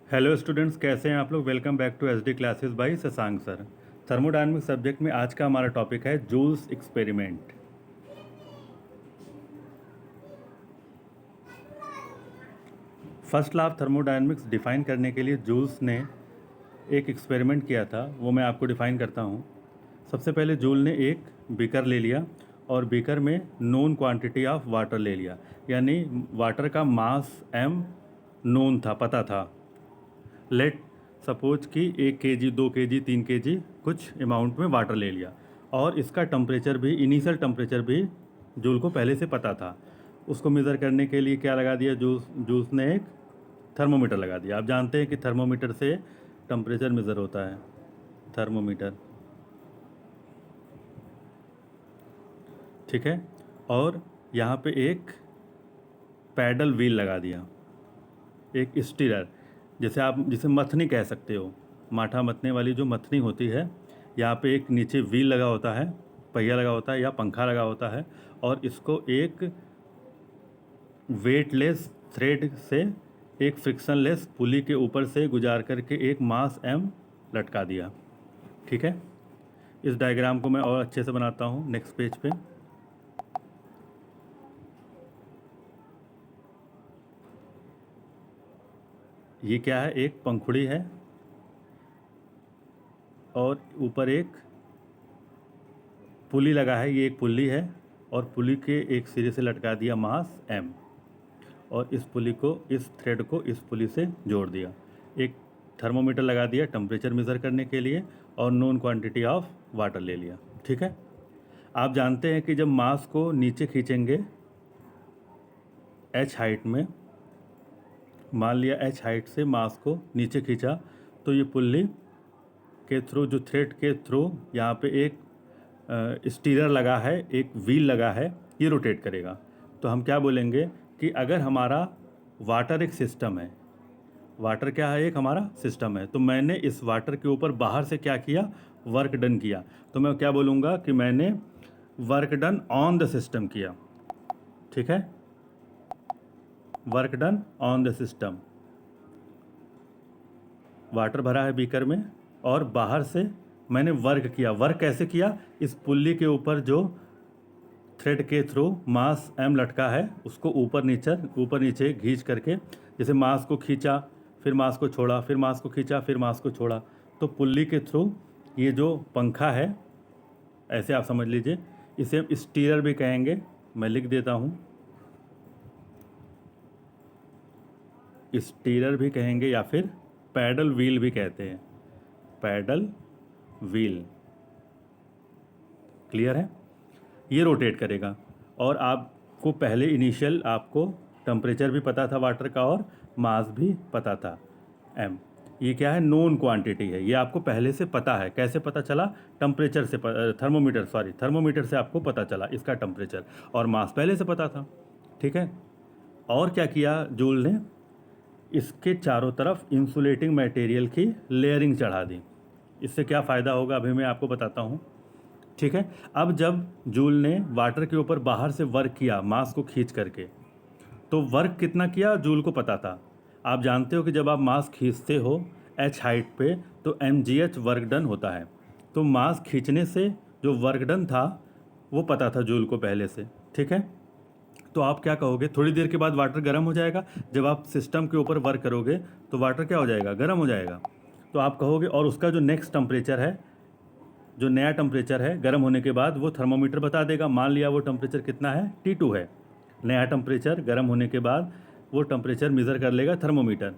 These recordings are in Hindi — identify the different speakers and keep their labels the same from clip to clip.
Speaker 1: हेलो स्टूडेंट्स, कैसे हैं आप लोग। Welcome back to SD classes by Shashank sir. Thermodynamics subject में आज का हमारा टॉपिक है Joule's experiment. First law of thermodynamics define करने के लिए जूल्स ने एक एक्सपेरिमेंट किया था, वो मैं आपको डिफाइन करता हूँ। सबसे पहले जूल ने एक बीकर ले लिया और बीकर में नोन क्वांटिटी ऑफ वाटर ले लिया, यानी वाटर का मास m नोन था, पता था। लेट सपोज कि 1 kg 2 kg 3 kg कुछ अमाउंट में वाटर ले लिया और इसका टेम्परेचर भी, इनिशियल टेम्परेचर भी जूल को पहले से पता था। उसको मेज़र करने के लिए क्या लगा दिया, जूस ने एक थर्मोमीटर लगा दिया। आप जानते हैं कि थर्मोमीटर से टेम्परेचर मेज़र होता है, थर्मोमीटर, ठीक है। और यहाँ पे एक पैडल व्हील लगा दिया, एक स्टीरर, जैसे आप जिसे मथनी कह सकते हो, माठा मथने वाली जो मथनी होती है। यहाँ पे एक नीचे व्हील लगा होता है, पहिया लगा होता है या पंखा लगा होता है, और इसको एक वेटलेस थ्रेड से एक फ्रिक्शनलेस पुली के ऊपर से गुजार करके एक मास m लटका दिया, ठीक है। इस डायग्राम को मैं और अच्छे से बनाता हूँ नेक्स्ट पेज पे। ये क्या है, एक पंखुड़ी है और ऊपर एक पुली लगा है, ये एक पुली है और पुली के एक सिरे से लटका दिया मास m, और इस पुली को, इस थ्रेड को इस पुली से जोड़ दिया। एक थर्मोमीटर लगा दिया टेम्परेचर मेज़र करने के लिए और नोन क्वांटिटी ऑफ वाटर ले लिया, ठीक है। आप जानते हैं कि जब मास को नीचे खींचेंगे h हाइट में, मान लिया h हाइट से मास को नीचे खींचा, तो ये पुल्ली के थ्रू, जो थ्रेड के थ्रू यहाँ पे एक स्टीरर लगा है, एक व्हील लगा है, ये रोटेट करेगा। तो हम क्या बोलेंगे कि अगर हमारा वाटर एक सिस्टम है, वाटर क्या है, एक हमारा सिस्टम है, तो मैंने इस वाटर के ऊपर बाहर से क्या किया, वर्क डन किया, तो मैं क्या बोलूँगा कि मैंने work done on the system किया, ठीक है, work done on the system. Water भरा है बीकर में और बाहर से मैंने वर्क किया। वर्क कैसे किया, इस पुल्ली के ऊपर जो थ्रेड के थ्रू मास m लटका है उसको ऊपर नीचे खींच करके, जैसे मास को खींचा, फिर मास को छोड़ा, फिर मास को खींचा, फिर मास को छोड़ा, तो पुल्ली के थ्रू ये जो पंखा है, ऐसे आप समझ लीजिए, इसे हम स्टीरर भी कहेंगे। मैं लिख देता हूँ, स्टीरर भी कहेंगे या फिर पैडल व्हील भी कहते हैं, पैडल व्हील, क्लियर है। ये रोटेट करेगा और आपको पहले इनिशियल आपको टेम्परेचर भी पता था वाटर का और मास भी पता था m। ये क्या है, नोन क्वांटिटी है, ये आपको पहले से पता है। कैसे पता चला, टेम्परेचर से, थर्मोमीटर से आपको पता चला इसका टेम्परेचर, और मास पहले से पता था, ठीक है। और क्या किया जूल ने, इसके चारों तरफ इंसुलेटिंग मटेरियल की लेयरिंग चढ़ा दी। इससे क्या फ़ायदा होगा अभी मैं आपको बताता हूँ, ठीक है। अब जब जूल ने वाटर के ऊपर बाहर से वर्क किया मास को खींच करके, तो वर्क कितना किया जूल को पता था। आप जानते हो कि जब आप मास खींचते हो h हाइट पे तो mgh वर्क डन होता है, तो मास खींचने से जो वर्क डन था वो पता था जूल को पहले से, ठीक है। तो आप क्या कहोगे, थोड़ी देर के बाद वाटर गर्म हो जाएगा। जब आप सिस्टम के ऊपर वर्क करोगे तो वाटर क्या हो जाएगा, गर्म हो जाएगा। तो आप कहोगे, और उसका जो नेक्स्ट टेम्परेचर है, जो नया टेम्परेचर है, गर्म होने के बाद वो थर्मोमीटर बता देगा। मान लिया वो टेम्परेचर कितना है, T2 है। नया टेम्परेचर गर्म होने के बाद वो टेम्परेचर मेज़र कर लेगा थर्मोमीटर,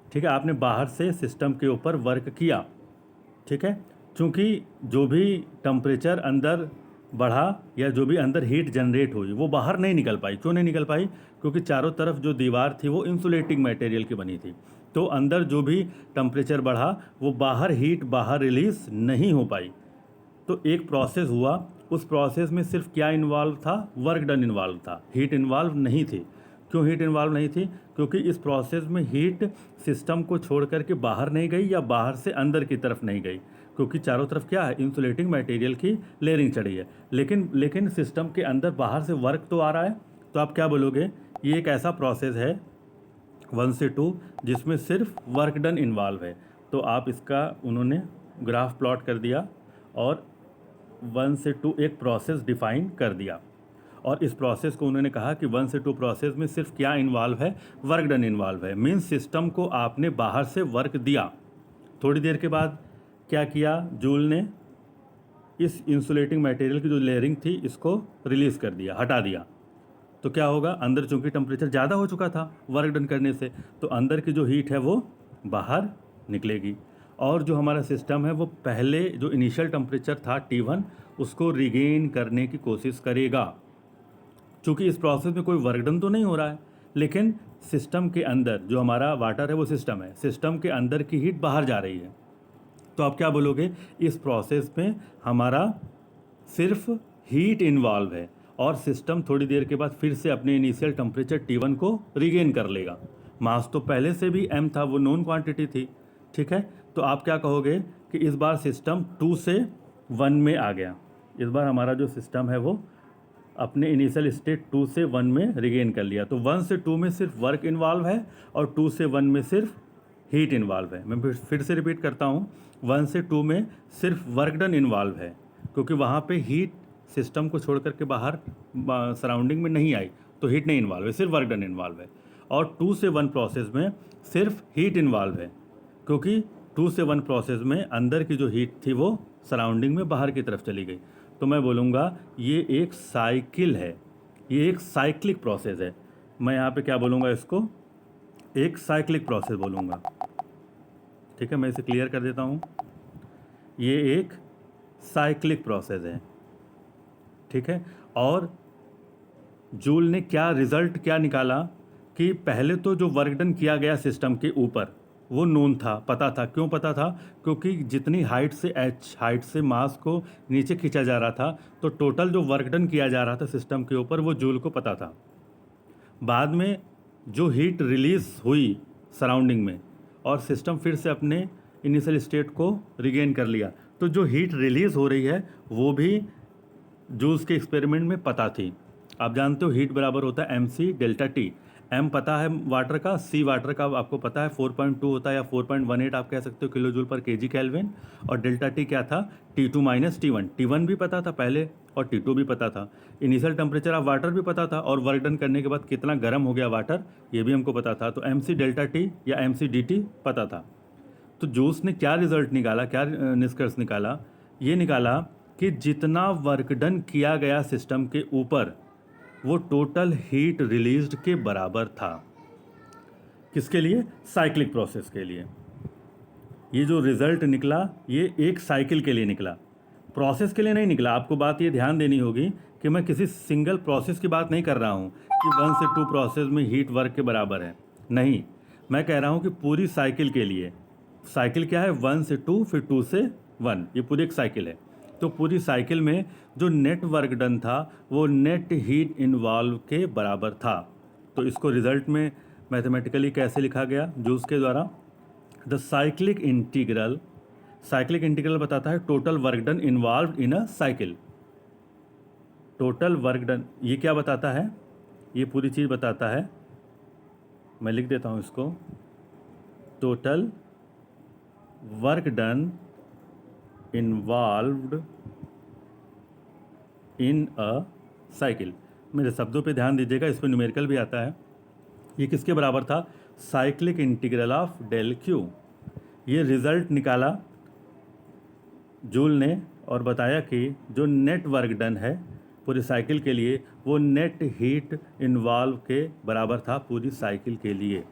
Speaker 1: ठीक है। आपने बाहर से सिस्टम के ऊपर वर्क किया, ठीक है। चूँकि जो भी टेम्परेचर अंदर बढ़ा या जो भी अंदर हीट जनरेट हुई वो बाहर नहीं निकल पाई। क्यों नहीं निकल पाई, क्योंकि चारों तरफ जो दीवार थी वो इंसुलेटिंग मटेरियल की बनी थी, तो अंदर जो भी टेम्परेचर बढ़ा वो बाहर हीट बाहर रिलीज नहीं हो पाई। तो एक प्रोसेस हुआ, उस प्रोसेस में सिर्फ क्या इन्वॉल्व था, वर्क डन इन्वॉल्व था, हीट इन्वॉल्व नहीं थी। क्यों हीट इन्वॉल्व नहीं थी, क्योंकि इस प्रोसेस में हीट सिस्टम को छोड़ करके बाहर नहीं गई या बाहर से अंदर की तरफ नहीं गई, क्योंकि चारों तरफ क्या है, इंसुलेटिंग मटेरियल की लेयरिंग चढ़ी है। लेकिन सिस्टम के अंदर बाहर से वर्क तो आ रहा है। तो आप क्या बोलोगे, ये एक ऐसा प्रोसेस है 1 से 2 जिसमें सिर्फ वर्क डन इन्वॉल्व है। तो आप इसका उन्होंने ग्राफ प्लॉट कर दिया और 1 से 2 एक प्रोसेस डिफाइन कर दिया, और इस प्रोसेस को उन्होंने कहा कि 1 से 2 प्रोसेस में सिर्फ क्या इन्वॉल्व है, वर्क डन इन्वॉल्व है। मीन्स सिस्टम को आपने बाहर से वर्क दिया, थोड़ी देर के बाद क्या किया, जूल ने इस इंसुलेटिंग मटेरियल की जो लेयरिंग थी इसको रिलीज़ कर दिया, हटा दिया। तो क्या होगा, अंदर चूंकि टेम्परेचर ज़्यादा हो चुका था वर्क डन करने से, तो अंदर की जो हीट है वो बाहर निकलेगी, और जो हमारा सिस्टम है वो पहले जो इनिशियल टेम्परेचर था T1 उसको रिगेन करने की कोशिश करेगा। चूँकि इस प्रोसेस में कोई वर्क डन तो नहीं हो रहा है, लेकिन सिस्टम के अंदर जो हमारा वाटर है वो सिस्टम है, सिस्टम के अंदर की हीट बाहर जा रही है। तो आप क्या बोलोगे, इस प्रोसेस में हमारा सिर्फ हीट इन्वॉल्व है और सिस्टम थोड़ी देर के बाद फिर से अपने इनिशियल टेम्परेचर T1 को रिगेन कर लेगा। मास तो पहले से भी m था, वो नोन क्वांटिटी थी, ठीक है। तो आप क्या कहोगे कि इस बार सिस्टम 2 से 1 में आ गया, इस बार हमारा जो सिस्टम है वो अपने इनिशियल स्टेट 2 से 1 में रिगेन कर लिया। तो 1 से 2 में सिर्फ वर्क इन्वॉल्व है और 2 से 1 में सिर्फ हीट इन्वॉल्व है। मैं फिर से रिपीट करता हूँ, 1 से 2 में सिर्फ वर्क डन इन्वॉल्व है, क्योंकि वहाँ पे हीट सिस्टम को छोड़ करके बाहर सराउंडिंग में नहीं आई, तो हीट नहीं इन्वॉल्व है, सिर्फ वर्क डन इन्वॉल्व है। और 2 से 1 प्रोसेस में सिर्फ हीट इन्वॉल्व है, क्योंकि 2 से 1 प्रोसेस में अंदर की जो हीट थी वो सराउंडिंग में बाहर की तरफ चली गई। तो मैं बोलूँगा ये एक साइकिल है, ये एक साइक्लिक प्रोसेस है। मैं यहाँ पे क्या बोलूँगा, इसको एक साइक्लिक प्रोसेस बोलूँगा, ठीक है। मैं इसे क्लियर कर देता हूँ, ये एक साइक्लिक प्रोसेस है, ठीक है। और जूल ने क्या रिज़ल्ट क्या निकाला कि पहले तो जो वर्क डन किया गया सिस्टम के ऊपर वो नोन था, पता था। क्यों पता था, क्योंकि जितनी हाइट से हाइट से मास को नीचे खींचा जा रहा था, तो टोटल जो वर्क डन किया जा रहा था सिस्टम के ऊपर वो जूल को पता था। बाद में जो हीट रिलीज़ हुई सराउंडिंग में और सिस्टम फिर से अपने इनिशियल स्टेट को रिगेन कर लिया, तो जो हीट रिलीज़ हो रही है वो भी जूल्स के एक्सपेरिमेंट में पता थी। आप जानते हो हीट बराबर होता है MC डेल्टा टी। M पता है वाटर का, C वाटर का आपको पता है 4.2 होता है या 4.18 आप कह सकते हो किलो जूल पर केजी केल्विन, और डेल्टा टी क्या था, T2 माइनस T1। T1 भी पता था पहले और T2 भी पता था। इनिशियल टेम्परेचर ऑफ वाटर भी पता था, और वर्क डन करने के बाद कितना गर्म हो गया वाटर ये भी हमको पता था। तो MC डेल्टा टी या MC DT पता था। तो जूल्स ने क्या रिजल्ट निकाला, क्या निष्कर्ष निकाला, ये निकाला कि जितना वर्क डन किया गया सिस्टम के ऊपर वो टोटल हीट रिलीज्ड के बराबर था। किसके लिए, साइक्लिक प्रोसेस के लिए। ये जो रिजल्ट निकला ये एक साइकिल के लिए निकला, प्रोसेस के लिए नहीं निकला। आपको बात ये ध्यान देनी होगी कि मैं किसी सिंगल प्रोसेस की बात नहीं कर रहा हूँ कि 1 से 2 प्रोसेस में हीट वर्क के बराबर है, नहीं। मैं कह रहा हूँ कि पूरी साइकिल के लिए। साइकिल क्या है, 1 से 2 फिर 2 से 1, ये पूरी एक साइकिल है। तो पूरी साइकिल में जो नेट वर्क डन था वो नेट हीट इन्वॉल्व के बराबर था। तो इसको रिजल्ट में मैथमेटिकली कैसे लिखा गया जूल्स के द्वारा, द साइक्लिक इंटीग्रल बताता है total work done involve in a cycle. Total work done ये क्या बताता है, ये पूरी चीज़ बताता है, मैं लिख देता हूँ इसको, टोटल वर्क डन इन्वॉल्व्ड इन अ साइकिल। मेरे शब्दों पे ध्यान दीजिएगा, इस पर न्यूमेरिकल भी आता है। ये किसके बराबर था, cyclic integral of del Q. ये रिजल्ट निकाला जूल ने और बताया कि जो नेट वर्क डन है पूरी साइकिल के लिए वो नेट हीट इन्वॉल्व के बराबर था पूरी साइकिल के लिए।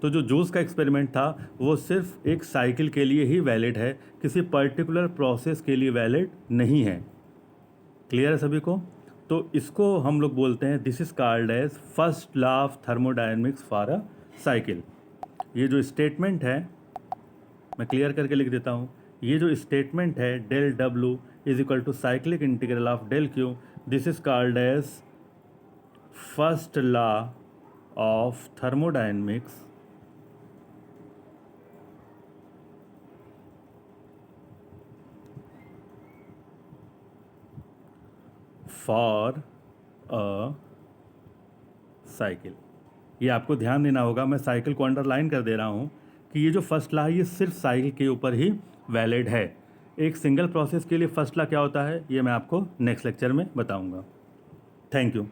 Speaker 1: तो जो जूल्स का एक्सपेरिमेंट था वो सिर्फ एक साइकिल के लिए ही वैलिड है, किसी पर्टिकुलर प्रोसेस के लिए वैलिड नहीं है। क्लियर है सभी को। तो इसको हम लोग बोलते हैं, this is called as first law of thermodynamics for a cycle. ये जो स्टेटमेंट है मैं क्लियर करके लिख देता हूँ, ये जो स्टेटमेंट है del W is equal to cyclic integral of del Q, this is called as first law of thermodynamics for a cycle. ये आपको ध्यान देना होगा, मैं साइकिल को अंडरलाइन कर दे रहा हूँ कि ये जो फर्स्ट लॉ है ये सिर्फ साइकिल के ऊपर ही वैलिड है। एक सिंगल प्रोसेस के लिए फर्स्ट लॉ क्या होता है ये मैं आपको नेक्स्ट लेक्चर में बताऊँगा। Thank you.